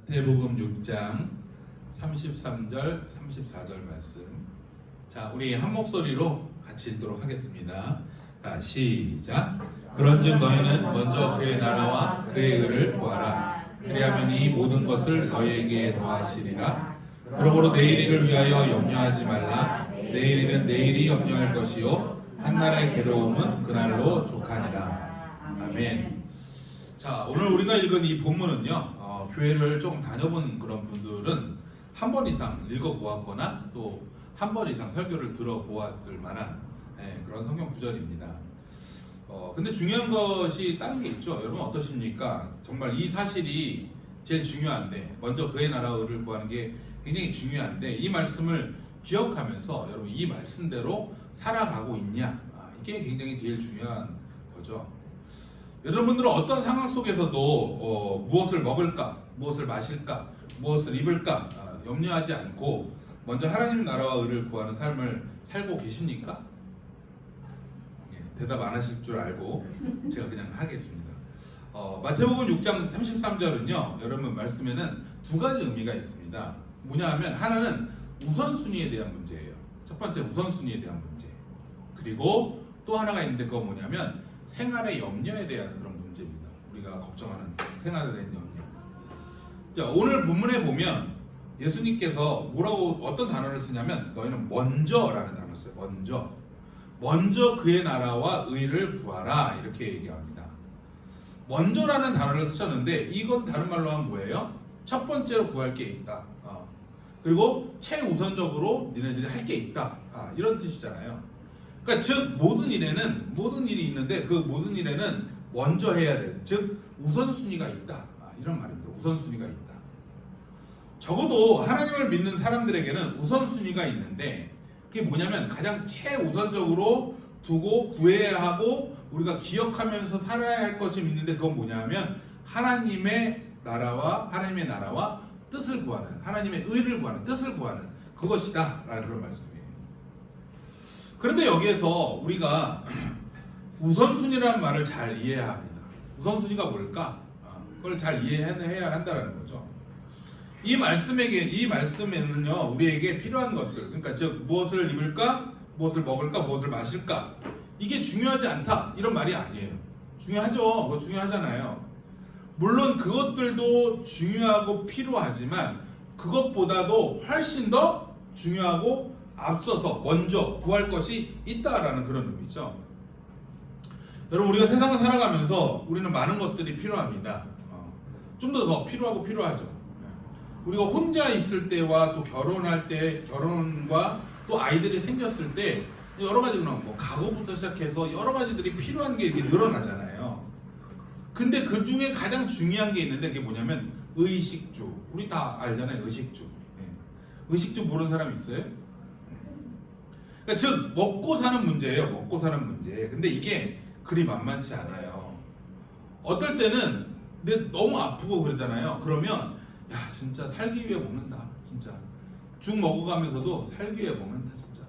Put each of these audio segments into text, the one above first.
마태복음 6장 33절, 34절 말씀. 자, 우리 한 목소리로 같이 읽도록 하겠습니다. 자, 시작. 그런즉 너희는 먼저 그의 나라와 그의 의를 구하라. 그리하면 이 모든 것을 너희에게 더하시리라. 그러므로 내일 일을 위하여 염려하지 말라. 내일 일은 내일이 염려할 것이요 한날의 괴로움은 그날로 족하니라. 아멘. 자, 오늘 우리가 읽은 이 본문은요, 교회를 조금 다녀본 그런 분들은 한 번 이상 읽어보았거나 또 한 번 이상 설교를 들어보았을 만한 그런 성경 구절입니다. 근데 중요한 것이 다른 게 있죠. 여러분 어떠십니까? 정말 이 사실이 제일 중요한데, 먼저 그의 나라와 의를 구하는 게 굉장히 중요한데, 이 말씀을 기억하면서 여러분 이 말씀대로 살아가고 있냐? 이게 굉장히 제일 중요한 거죠. 여러분들은 어떤 상황 속에서도 무엇을 먹을까, 무엇을 마실까, 무엇을 입을까 염려하지 않고 먼저 하나님 나라와 의를 구하는 삶을 살고 계십니까? 대답 안 하실 줄 알고 제가 그냥 하겠습니다. 마태복음 6장 33절은요, 여러분 말씀에는 두 가지 의미가 있습니다. 뭐냐 하면, 하나는 우선순위에 대한 문제예요. 첫 번째 우선순위에 대한 문제. 그리고 또 하나가 있는데, 그거 뭐냐면 생활의 염려에 대한 그런 문제입니다. 우리가 걱정하는 생활에 대한 염려. 자, 오늘 본문에 보면 예수님께서 어떤 단어를 쓰냐면, 너희는 먼저라는 단어를 써요. 먼저 그의 나라와 의를 구하라, 이렇게 얘기합니다. 먼저라는 단어를 쓰셨는데, 이건 다른 말로 하면 뭐예요? 첫 번째로 구할 게 있다. 그리고 최우선적으로 니네들이 할 게 있다. 이런 뜻이잖아요. 그러니까 즉 모든 일이 있는데, 그 모든 일에는 먼저 해야 돼. 즉 우선순위가 있다. 이런 말입니다. 우선순위가 있다. 적어도 하나님을 믿는 사람들에게는 우선순위가 있는데, 그게 뭐냐면 가장 최우선적으로 두고 구해야 하고 우리가 기억하면서 살아야 할 것이 있는데, 그건 뭐냐면 하나님의 나라와 뜻을 구하는, 하나님의 의를 구하는, 뜻을 구하는 그것이다 라는 그런 말씀이에요. 그런데 여기에서 우리가 우선순위라는 말을 잘 이해해야 합니다. 우선순위가 뭘까? 그걸 잘 이해해야 한다는 거죠. 이 말씀에는요, 우리에게 필요한 것들, 그러니까 즉 무엇을 입을까, 무엇을 먹을까, 무엇을 마실까, 이게 중요하지 않다, 이런 말이 아니에요. 중요하죠. 그거 중요하잖아요. 물론 그것들도 중요하고 필요하지만 그것보다도 훨씬 더 중요하고 앞서서 먼저 구할 것이 있다라는 그런 의미죠. 여러분, 우리가 세상을 살아가면서 우리는 많은 것들이 필요합니다. 좀 더 필요하고 필요하죠. 우리가 혼자 있을 때와 또 결혼할 때, 결혼과 또 아이들이 생겼을 때 여러 가지, 뭐 가구부터 시작해서 여러 가지들이 필요한 게 이렇게 늘어나잖아요. 근데 그 중에 가장 중요한 게 있는데, 그게 뭐냐면 의식주. 우리 다 알잖아요, 의식주. 의식주 모르는 사람 있어요? 그러니까 즉 먹고 사는 문제예요. 먹고 사는 문제. 근데 이게 그리 만만치 않아요. 어떨 때는 근데 너무 아프고 그러잖아요. 그러면 야, 진짜 살기 위해 먹는다. 진짜 죽 먹어가면서도 살기 위해 먹는다. 진짜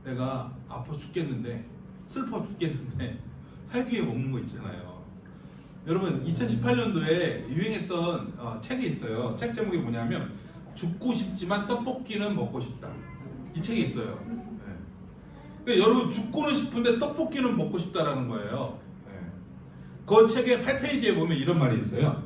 내가 아파 죽겠는데, 슬퍼 죽겠는데 살기 위해 먹는 거 있잖아요. 여러분, 2018년도에 유행했던 책이 있어요. 책 제목이 뭐냐면 죽고 싶지만 떡볶이는 먹고 싶다. 이 책이 있어요. 그러니까 여러분, 죽고는 싶은데 떡볶이는 먹고 싶다라는 거예요. 그 책의 8페이지에 보면 이런 말이 있어요.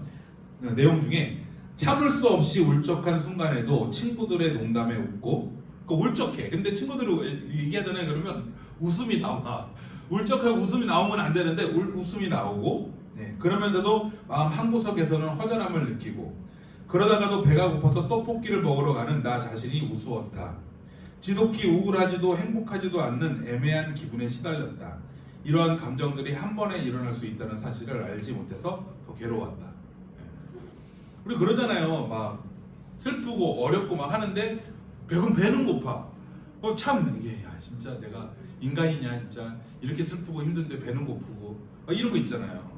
내용 중에, 참을 수 없이 울적한 순간에도 친구들의 농담에 웃고, 울적해. 근데 친구들이 얘기하잖아요. 그러면 웃음이 나와. 울적하고 웃음이 나오면 안 되는데 웃음이 나오고, 그러면서도 마음 한구석에서는 허전함을 느끼고, 그러다가도 배가 고파서 떡볶이를 먹으러 가는 나 자신이 우스웠다. 지독히 우울하지도 행복하지도 않는 애매한 기분에 시달렸다. 이러한 감정들이 한 번에 일어날 수 있다는 사실을 알지 못해서 더 괴로웠다. 우리 그러잖아요. 막 슬프고 어렵고 막 하는데 배는 고파. 참 이게, 야, 진짜 내가 인간이냐, 진짜 이렇게 슬프고 힘든데 배는 고프고 막 이런 거 있잖아요.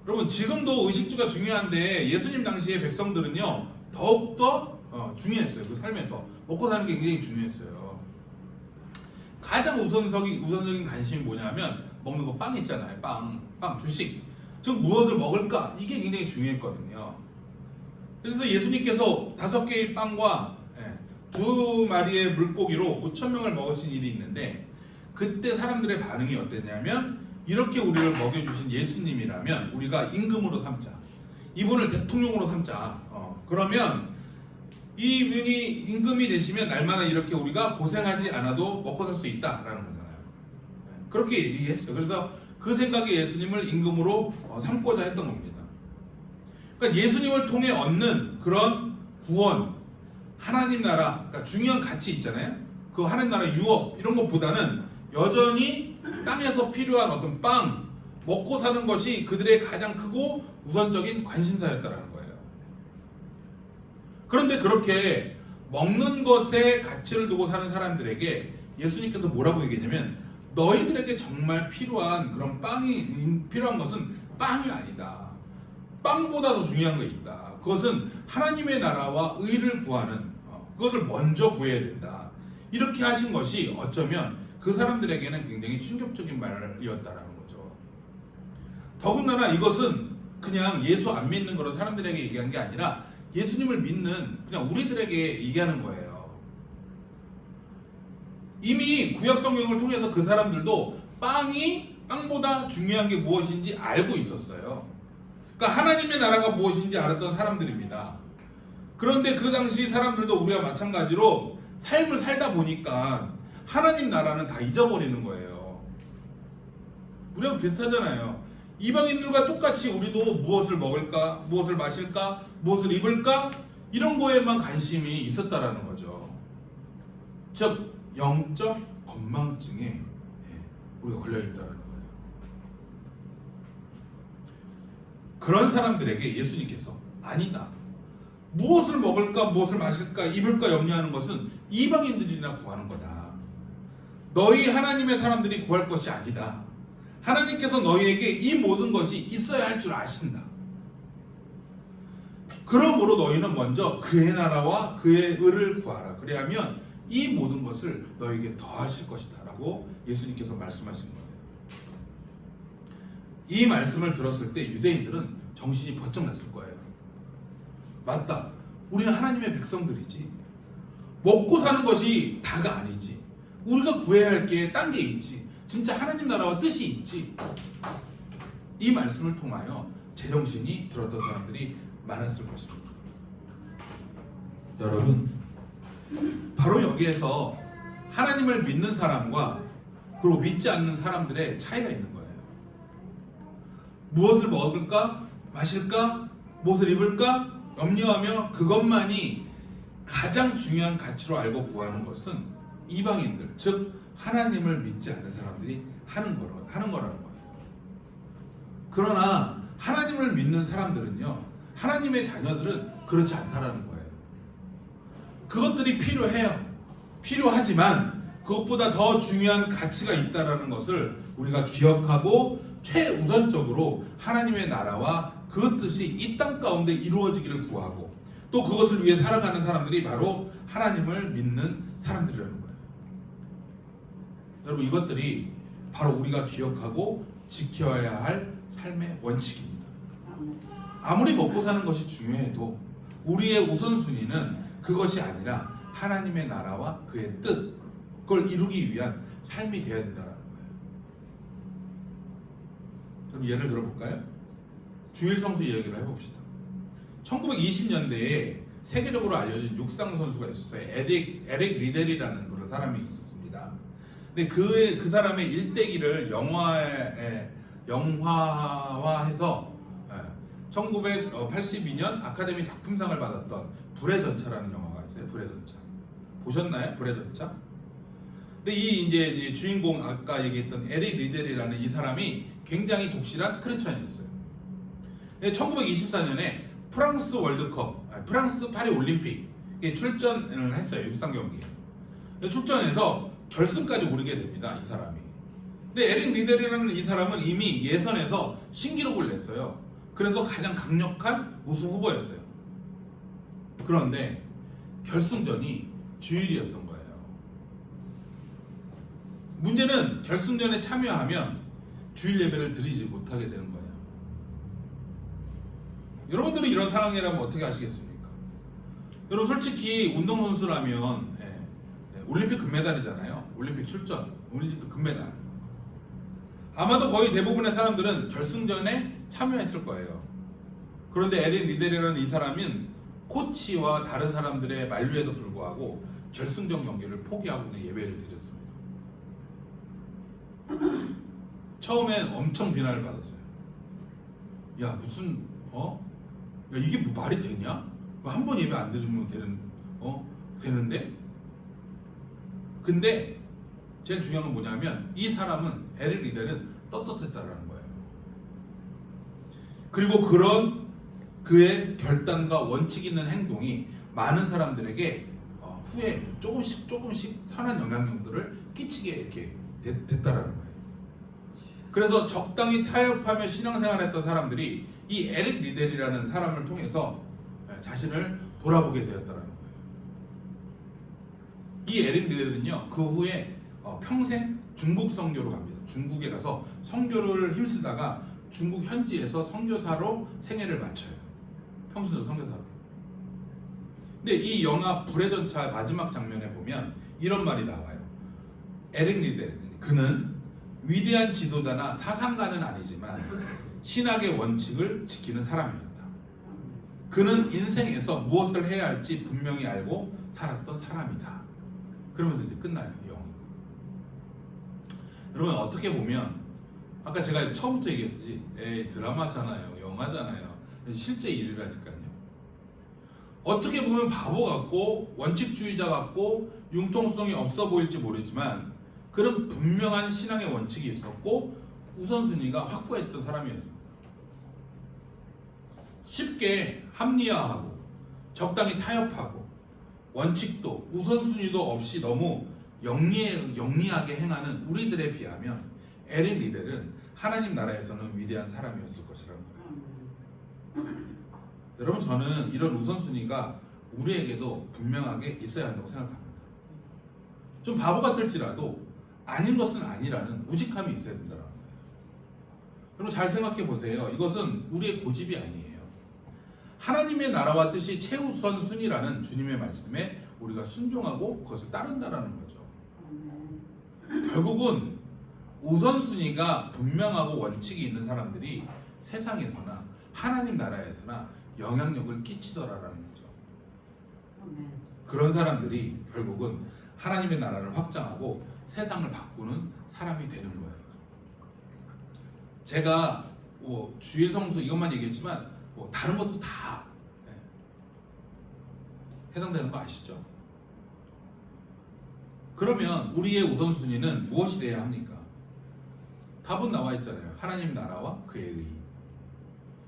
여러분, 지금도 의식주가 중요한데 예수님 당시의 백성들은요 더욱더 중요했어요. 그 삶에서 먹고 사는 게 굉장히 중요했어요. 가장 우선적인 관심이 뭐냐면 먹는 거, 빵 있잖아요. 빵 주식. 즉 무엇을 먹을까? 이게 굉장히 중요했거든요. 그래서 예수님께서 5개의 빵과 2마리의 물고기로 5,000명을 먹으신 일이 있는데, 그때 사람들의 반응이 어땠냐면, 이렇게 우리를 먹여주신 예수님이라면 우리가 임금으로 삼자, 이분을 대통령으로 삼자. 그러면 이분이 임금이 되시면 날마다 이렇게 우리가 고생하지 않아도 먹고 살 수 있다라는 거잖아요. 그렇게 얘기했어요. 그래서 그 생각에 예수님을 임금으로 삼고자 했던 겁니다. 그러니까 예수님을 통해 얻는 그런 구원, 하나님 나라, 그러니까 중요한 가치 있잖아요. 그 하나님 나라 유업 이런 것보다는 여전히 땅에서 필요한 어떤 빵, 먹고 사는 것이 그들의 가장 크고 우선적인 관심사였다는 거예요. 그런데 그렇게 먹는 것에 가치를 두고 사는 사람들에게 예수님께서 뭐라고 얘기했냐면, 너희들에게 정말 필요한 그런 빵이 필요한 것은 빵이 아니다. 빵보다 더 중요한 게 있다. 그것은 하나님의 나라와 의를 구하는, 그것을 먼저 구해야 된다. 이렇게 하신 것이 어쩌면 그 사람들에게는 굉장히 충격적인 말이었다라는 거죠. 더군다나 이것은 그냥 예수 안 믿는 그런 사람들에게 얘기한 게 아니라 예수님을 믿는 그냥 우리들에게 얘기하는 거예요. 이미 구약 성경을 통해서 그 사람들도 빵보다 중요한 게 무엇인지 알고 있었어요. 그러니까 하나님의 나라가 무엇인지 알았던 사람들입니다. 그런데 그 당시 사람들도 우리와 마찬가지로 삶을 살다 보니까 하나님 나라는 다 잊어버리는 거예요. 우리하고 비슷하잖아요. 이방인들과 똑같이 우리도 무엇을 먹을까, 무엇을 마실까, 무엇을 입을까, 이런 거에만 관심이 있었다라는 거죠. 즉 영적 건망증에 우리가 걸려있다는 거예요. 그런 사람들에게 예수님께서 아니다, 무엇을 먹을까, 무엇을 마실까, 입을까 염려하는 것은 이방인들이나 구하는 거다. 너희 하나님의 사람들이 구할 것이 아니다. 하나님께서 너희에게 이 모든 것이 있어야 할 줄 아신다. 그러므로 너희는 먼저 그의 나라와 그의 의를 구하라. 그래야면 이 모든 것을 너희에게 더하실 것이다 라고 예수님께서 말씀하신 거예요. 이 말씀을 들었을 때 유대인들은 정신이 번쩍 났을 거예요. 맞다, 우리는 하나님의 백성들이지, 먹고 사는 것이 다가 아니지, 우리가 구해야 할 게 딴 게 있지, 진짜 하나님 나라와 뜻이 있지. 이 말씀을 통하여 제정신이 들었던 사람들이 많았을 것입니다. 여러분, 바로 여기에서 하나님을 믿는 사람과 그리고 믿지 않는 사람들의 차이가 있는 거예요. 무엇을 먹을까, 마실까, 무엇을 입을까 염려하며 그것만이 가장 중요한 가치로 알고 구하는 것은 이방인들, 즉 하나님을 믿지 않는 사람들이 하는 거라는 거예요. 그러나 하나님을 믿는 사람들은요, 하나님의 자녀들은 그렇지 않다라는 거예요. 그것들이 필요해요. 필요하지만 그것보다 더 중요한 가치가 있다라는 것을 우리가 기억하고 최우선적으로 하나님의 나라와 그 뜻이 이 땅 가운데 이루어지기를 구하고, 또 그것을 위해 살아가는 사람들이 바로 하나님을 믿는 사람들이라는 거예요. 여러분, 이것들이 바로 우리가 기억하고 지켜야 할 삶의 원칙입니다. 아무리 먹고 사는 것이 중요해도 우리의 우선순위는 그것이 아니라 하나님의 나라와 그의 뜻, 그걸 이루기 위한 삶이 되어야 된다는 거예요. 그럼 예를 들어볼까요? 주일 성수 이야기를 해봅시다. 1920년대에 세계적으로 알려진 육상 선수가 있었어요. 에릭 리델이라는 그런 사람이 있었습니다. 근데 그 사람의 일대기를 영화화해서 1982년 아카데미 작품상을 받았던 불의 전차라는 영화가 있어요. 불의 전차 보셨나요? 불의 전차? 근데 이 주인공, 아까 얘기했던 에릭 리델이라는 이 사람이 굉장히 독실한 크리스천이었어요. 1924년에 프랑스 월드컵, 프랑스 파리 올림픽에 출전을 했어요. 육상 경기에. 출전해서 결승까지 오르게 됩니다. 이 사람이. 근데 에릭 리델이라는 이 사람은 이미 예선에서 신기록을 냈어요. 그래서 가장 강력한 우승 후보였어요. 그런데 결승전이 주일이었던 거예요. 문제는 결승전에 참여하면 주일 예배를 드리지 못하게 되는 거예요. 여러분들이 이런 상황이라면 어떻게 하시겠습니까? 여러분 솔직히 운동선수라면 올림픽 금메달이잖아요. 올림픽 출전, 올림픽 금메달. 아마도 거의 대부분의 사람들은 결승전에 참여했을 거예요. 그런데 에릭 리델이라는 이 사람은 코치와 다른 사람들의 만류에도 불구하고 결승전 경기를 포기하고 그냥 예배를 드렸습니다. 처음엔 엄청 비난을 받았어요. 야 무슨 야 이게 뭐 말이 되냐? 한 번 예배 안 드리면 되는데? 근데 제일 중요한 건 뭐냐면 이 사람은 에릭 리델은 떳떳했다라는 거예요. 그리고 그런 그의 결단과 원칙 있는 행동이 많은 사람들에게 후에 조금씩 선한 영향력들을 끼치게 이렇게 됐다라는 거예요. 그래서 적당히 타협하며 신앙생활했던 사람들이 이 에릭 리델이라는 사람을 통해서 자신을 돌아보게 되었다라는 거예요. 이 에릭 리델은요 그 후에 평생 중국 선교로 갑니다. 중국에 가서 선교를 힘쓰다가 중국 현지에서 선교사로 생애를 마쳐요. 평소도 선교사로. 근데 이 영화 불의 전차 마지막 장면에 보면 이런 말이 나와요. 에릭 리델, 그는 위대한 지도자나 사상가는 아니지만 신학의 원칙을 지키는 사람이었다. 그는 인생에서 무엇을 해야 할지 분명히 알고 살았던 사람이다. 그러면서 이제 끝나요, 이 영화. 여러분 어떻게 보면 아까 제가 처음부터 얘기했듯이 드라마잖아요, 영화잖아요. 실제 일이라니까요. 어떻게 보면 바보 같고 원칙주의자 같고 융통성이 없어 보일지 모르지만 그런 분명한 신앙의 원칙이 있었고 우선순위가 확고했던 사람이었습니다. 쉽게 합리화하고 적당히 타협하고 원칙도 우선순위도 없이 너무 영리하게 행하는 우리들에 비하면 에릭 리델은 하나님 나라에서는 위대한 사람이었을 것이라는 거예요. 여러분 저는 이런 우선순위가 우리에게도 분명하게 있어야 한다고 생각합니다. 좀 바보 같을지라도 아닌 것은 아니라는 우직함이 있어야 된다는 거예요. 여러분 잘 생각해 보세요. 이것은 우리의 고집이 아니에요. 하나님의 나라와 뜻이 최우선 순위라는 주님의 말씀에 우리가 순종하고 그것을 따른다라는 거죠. 결국은 우선순위가 분명하고 원칙이 있는 사람들이 세상에서나 하나님 나라에서나 영향력을 끼치더라라는 거죠. 그런 사람들이 결국은 하나님의 나라를 확장하고 세상을 바꾸는 사람이 되는 거예요. 제가 주일 성수 이것만 얘기했지만 다른 것도 다 해당되는 거 아시죠? 그러면 우리의 우선순위는 무엇이 되어야 합니까? 답은 나와 있잖아요. 하나님 나라와 그의 의.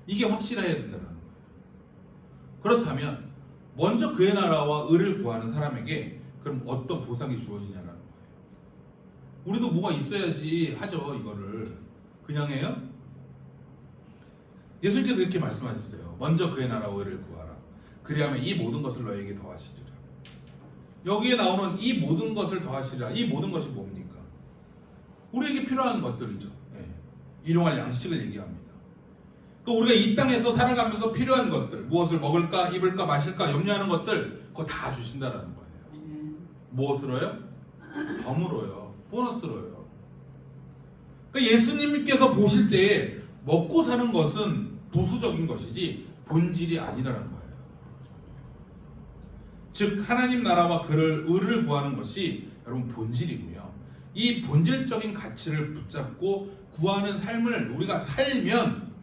이게 확실해야 된다는 거예요. 그렇다면 먼저 그의 나라와 의를 구하는 사람에게 그럼 어떤 보상이 주어지냐라는 거예요. 우리도 뭐가 있어야지 하죠. 이거를 그냥 해요? 예수님께서 이렇게 말씀하셨어요. 먼저 그의 나라와 의를 구하라. 그리하면 이 모든 것을 너에게 더하시리라. 여기에 나오는 이 모든 것을 더하시리라. 이 모든 것이 뭡니까? 우리에게 필요한 것들이죠. 일용할 양식을 얘기합니다. 우리가 이 땅에서 살아가면서 필요한 것들, 무엇을 먹을까, 입을까, 마실까 염려하는 것들 그거 다 주신다라는 거예요. 무엇으로요? 덤으로요. 보너스로요. 그러니까 예수님께서 보실 때에 먹고 사는 것은 부수적인 것이지 본질이 아니라는 거예요. 즉 하나님 나라와 그를 의를 구하는 것이 여러분 본질이고요. 이 본질적인 가치를 붙잡고 구하는 삶을 우리가 살면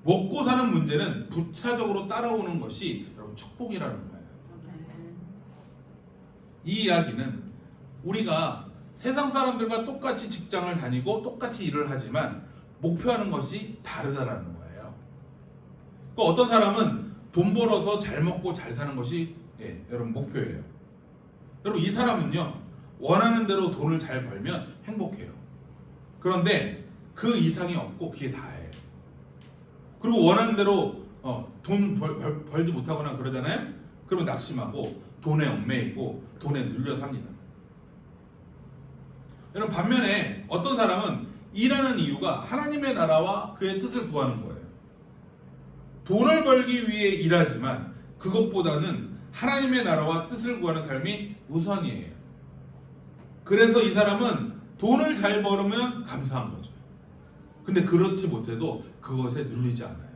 먹고 사는 문제는 부차적으로 따라오는 것이 여러분 축복이라는 거예요. 이 이야기는 우리가 세상 사람들과 똑같이 직장을 다니고 똑같이 일을 하지만 목표하는 것이 다르다라는 거예요. 어떤 사람은 돈 벌어서 잘 먹고 잘 사는 것이 여러분 목표예요. 여러분 이 사람은요 원하는 대로 돈을 잘 벌면 행복해요. 그런데 그 이상이 없고 그게 다예요. 그리고 원하는 대로 돈 벌지 못하거나 그러잖아요. 그러면 낙심하고 돈에 얽매이고 돈에 눌려 삽니다. 여러분 반면에 어떤 사람은 일하는 이유가 하나님의 나라와 그의 뜻을 구하는 거예요. 돈을 벌기 위해 일하지만 그것보다는 하나님의 나라와 뜻을 구하는 삶이 우선이에요. 그래서 이 사람은 돈을 잘 벌으면 감사한 거죠. 근데 그렇지 못해도 그것에 눌리지 않아요.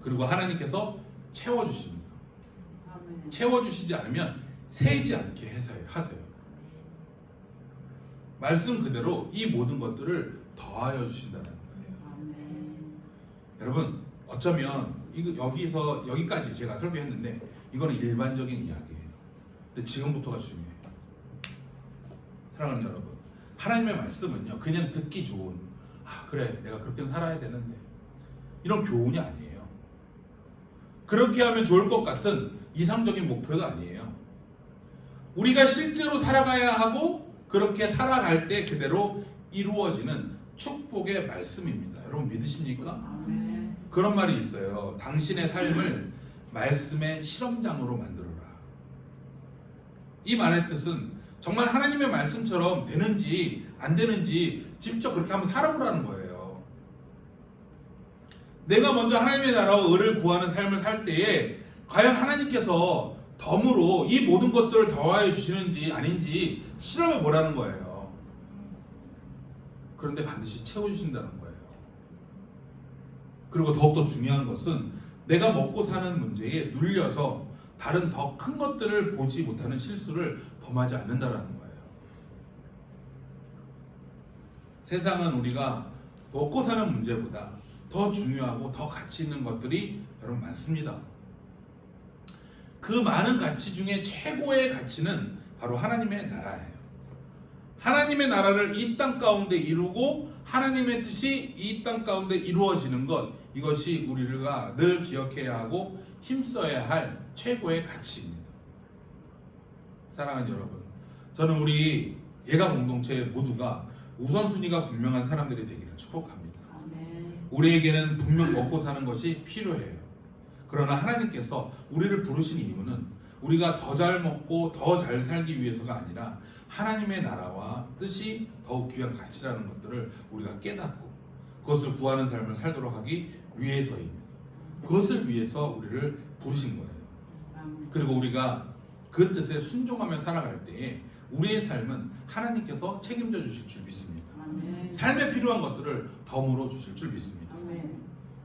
그리고 하나님께서 채워주십니다. 채워주시지 않으면 세지 않게 하세요. 말씀 그대로 이 모든 것들을 더하여 주신다는 거예요. 여러분, 어쩌면 여기까지 제가 설교했는데 이거는 일반적인 이야기예요. 근데 지금부터가 중요해요. 사랑하는 여러분, 하나님의 말씀은요 그냥 듣기 좋은, 그래 내가 그렇게 살아야 되는데, 이런 교훈이 아니에요. 그렇게 하면 좋을 것 같은 이상적인 목표가 아니에요. 우리가 실제로 살아가야 하고 그렇게 살아갈 때 그대로 이루어지는 축복의 말씀입니다. 여러분 믿으십니까? 그런 말이 있어요. 당신의 삶을 말씀의 실험장으로 만들어라. 이 말의 뜻은 정말 하나님의 말씀처럼 되는지 안 되는지 직접 그렇게 한번 살아보라는 거예요. 내가 먼저 하나님의 나라와 의를 구하는 삶을 살 때에 과연 하나님께서 덤으로 이 모든 것들을 더하여 주시는지 아닌지 실험해 보라는 거예요. 그런데 반드시 채워주신다는 거예요. 그리고 더욱더 중요한 것은 내가 먹고 사는 문제에 눌려서 다른 더 큰 것들을 보지 못하는 실수를 범하지 않는다는 거예요. 세상은 우리가 먹고 사는 문제보다 더 중요하고 더 가치 있는 것들이 여러분 많습니다. 그 많은 가치 중에 최고의 가치는 바로 하나님의 나라예요. 하나님의 나라를 이 땅 가운데 이루고 하나님의 뜻이 이 땅 가운데 이루어지는 것, 이것이 우리가 늘 기억해야 하고 힘써야 할 최고의 가치입니다. 사랑하는 여러분, 저는 우리 예가 공동체 모두가 우선순위가 분명한 사람들이 되기를 축복합니다. 우리에게는 분명 먹고 사는 것이 필요해요. 그러나 하나님께서 우리를 부르신 이유는 우리가 더 잘 먹고 더 잘 살기 위해서가 아니라 하나님의 나라와 뜻이 더욱 귀한 가치라는 것들을 우리가 깨닫고 그것을 구하는 삶을 살도록 하기 위해서입니다. 그것을 위해서 우리를 부르신 거예요. 그리고 우리가 그 뜻에 순종하며 살아갈 때에 우리의 삶은 하나님께서 책임져 주실 줄 믿습니다. 삶에 필요한 것들을 덤으로 주실 줄 믿습니다.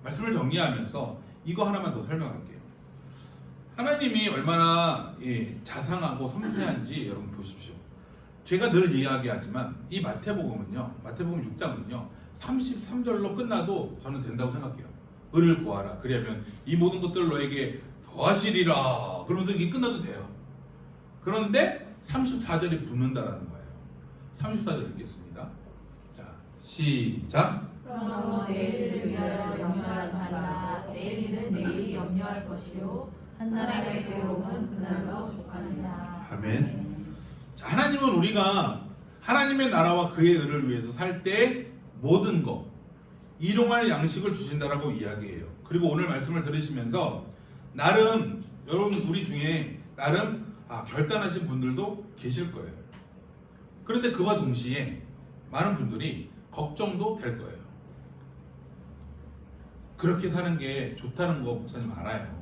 말씀을 정리하면서 이거 하나만 더 설명할게요. 하나님이 얼마나 자상하고 섬세한지 여러분 보십시오. 제가 늘 이야기하지만 이 마태복음 6장은요 33절로 끝나도 저는 된다고 생각해요. 의를 구하라, 그러면 이 모든 것들 너에게 더하시리라, 그러면서 이게 끝나도 돼요. 그런데 34절이 붙는다라는 거예요. 34절 읽겠습니다. 자, 시작. 그러므로 내일을 위하여 염려하지 말라. 내일 일은 내일이 염려할 것이요 한날의 괴로움은 그날로 족하느니라. 아멘. 자, 하나님은 우리가 하나님의 나라와 그의 의를 위해서 살 때 모든 것, 일용할 양식을 주신다라고 이야기해요. 그리고 오늘 말씀을 들으시면서 나름 여러분 우리 중에 나름 결단하신 분들도 계실 거예요. 그런데 그와 동시에 많은 분들이 걱정도 될 거예요. 그렇게 사는 게 좋다는 거 목사님 알아요.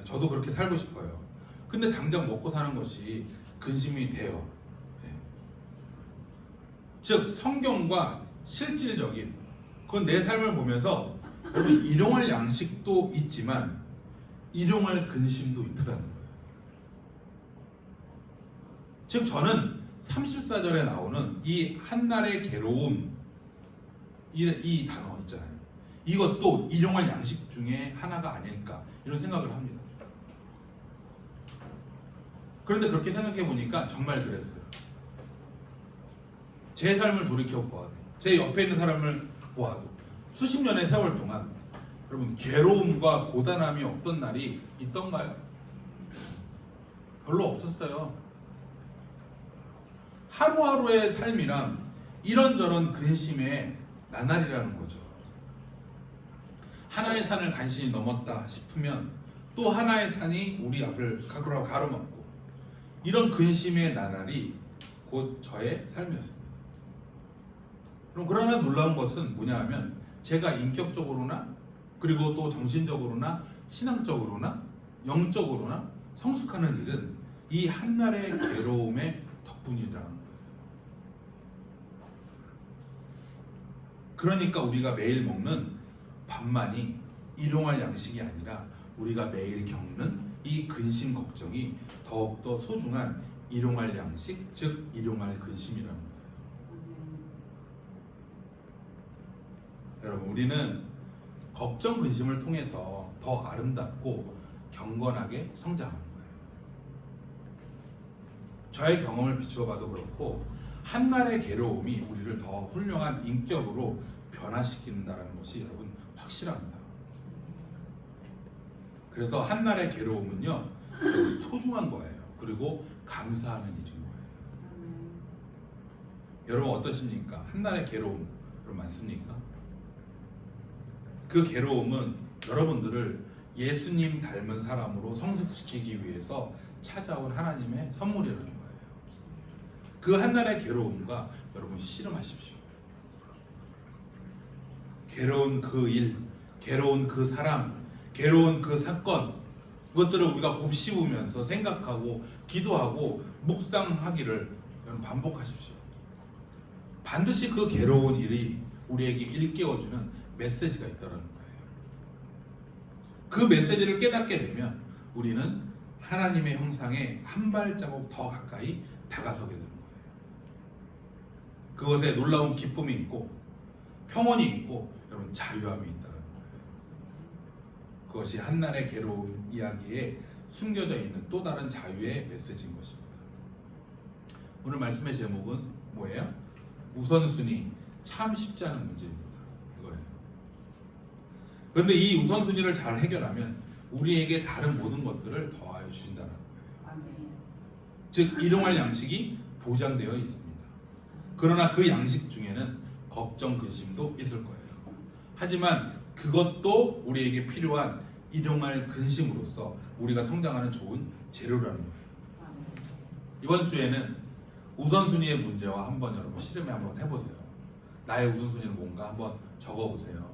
저도 그렇게 살고 싶어요. 근데 당장 먹고 사는 것이 근심이 돼요. 즉 성경과 실질적인 그건 내 삶을 보면서 여러분 일용할 양식도 있지만 일용할 근심도 있더라는 거예요. 즉 저는 34절에 나오는 이 한날의 괴로움 이 단어 있잖아요. 이것도 일용할 양식 중에 하나가 아닐까 이런 생각을 합니다. 그런데 그렇게 생각해 보니까 정말 그랬어요. 제 삶을 돌이켜 보아도 제 옆에 있는 사람을 보아도 수십 년의 세월 동안 여러분 괴로움과 고단함이 없던 날이 있던가요? 별로 없었어요. 하루하루의 삶이란 이런저런 근심의 나날이라는 거죠. 하나의 산을 간신히 넘었다 싶으면 또 하나의 산이 우리 앞을 가로막고 이런 근심의 나날이 곧 저의 삶이었습니다. 그럼 그러나 놀라운 것은 뭐냐 하면 제가 인격적으로나 그리고 또 정신적으로나 신앙적으로나 영적으로나 성숙하는 일은 이 한날의 괴로움의 덕분이라는 거예요. 그러니까 우리가 매일 먹는 밥만이 일용할 양식이 아니라 우리가 매일 겪는 이 근심 걱정이 더욱더 소중한 일용할 양식, 즉 일용할 근심이라는 거예요. 여러분, 우리는 걱정 근심을 통해서 더 아름답고 경건하게 성장하는 거예요. 저의 경험을 비추어 봐도 그렇고 한날의 괴로움이 우리를 더 훌륭한 인격으로 변화시킨다는 것이 여러분 확실합니다. 그래서 한날의 괴로움은요 소중한 거예요. 그리고 감사하는 일인 거예요. 여러분 어떠십니까? 한날의 괴로움 여러분 많습니까? 그 괴로움은 여러분들을 예수님 닮은 사람으로 성숙시키기 위해서 찾아온 하나님의 선물이라는 거예요. 그 한날의 괴로움과 여러분 씨름하십시오. 괴로운 그 일, 괴로운 그 사람, 괴로운 그 사건, 그것들을 우리가 곱씹으면서 생각하고 기도하고 묵상하기를 여러분 반복하십시오. 반드시 그 괴로운 일이 우리에게 일깨워주는 메시지가 있다는 거예요. 그 메시지를 깨닫게 되면 우리는 하나님의 형상에 한 발자국 더 가까이 다가서게 되는 거예요. 그것에 놀라운 기쁨이 있고 평온이 있고 여러분 자유함이 있다는 거예요. 그것이 한날의 괴로움 이야기에 숨겨져 있는 또 다른 자유의 메시지인 것입니다. 오늘 말씀의 제목은 뭐예요? 우선순위 참 쉽지 않은 문제입니다. 이거예요. 그런데 이 우선순위를 잘 해결하면 우리에게 다른 모든 것들을 더하여 주신다는 거예요. 즉 일용할 양식이 보장되어 있습니다. 그러나 그 양식 중에는 걱정, 근심도 있을 거예요. 하지만 그것도 우리에게 필요한 일용할 근심으로서 우리가 성장하는 좋은 재료라는 거예요. 이번 주에는 우선순위의 문제와 한번 여러분 씨름해 한번 해보세요. 나의 우선순위는 뭔가 한번 적어보세요.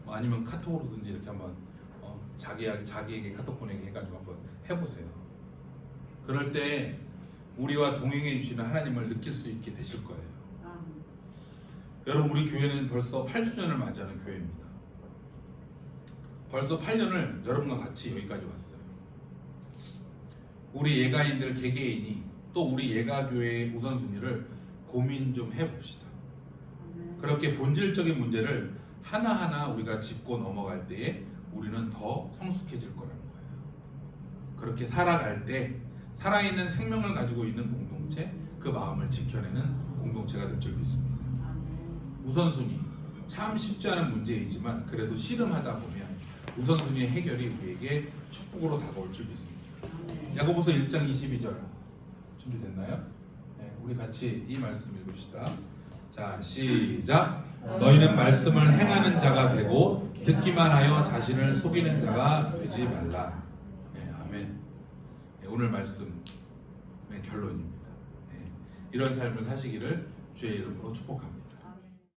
아니면 카톡으로든지 이렇게 한번 자기에게 카톡 보내기 해가지고 한번 해보세요. 그럴 때 우리와 동행해 주시는 하나님을 느낄 수 있게 되실 거예요. 여러분 우리 교회는 벌써 8주년을 맞이하는 교회입니다. 벌써 8년을 여러분과 같이 여기까지 왔어요. 우리 예가인들 개개인이 또 우리 예가교회의 우선순위를 고민 좀 해봅시다. 그렇게 본질적인 문제를 하나하나 우리가 짚고 넘어갈 때에 우리는 더 성숙해질 거라는 거예요. 그렇게 살아갈 때 살아있는 생명을 가지고 있는 공동체, 그 마음을 지켜내는 공동체가 될 줄 믿습니다. 우선순위 참 쉽지 않은 문제이지만 그래도 씨름하다 보면 우선순위의 해결이 우리에게 축복으로 다가올 줄 믿습니다. 야고보서 1장 22절 준비됐나요? 네, 우리 같이 이 말씀 읽읍시다. 자, 시작. 너희는 말씀을 행하는 자가 되고 듣기만 하여 자신을 속이는 자가 되지 말라. 네, 아멘. 네, 오늘 말씀의 결론입니다. 네, 이런 삶을 사시기를 주의 이름으로 축복합니다.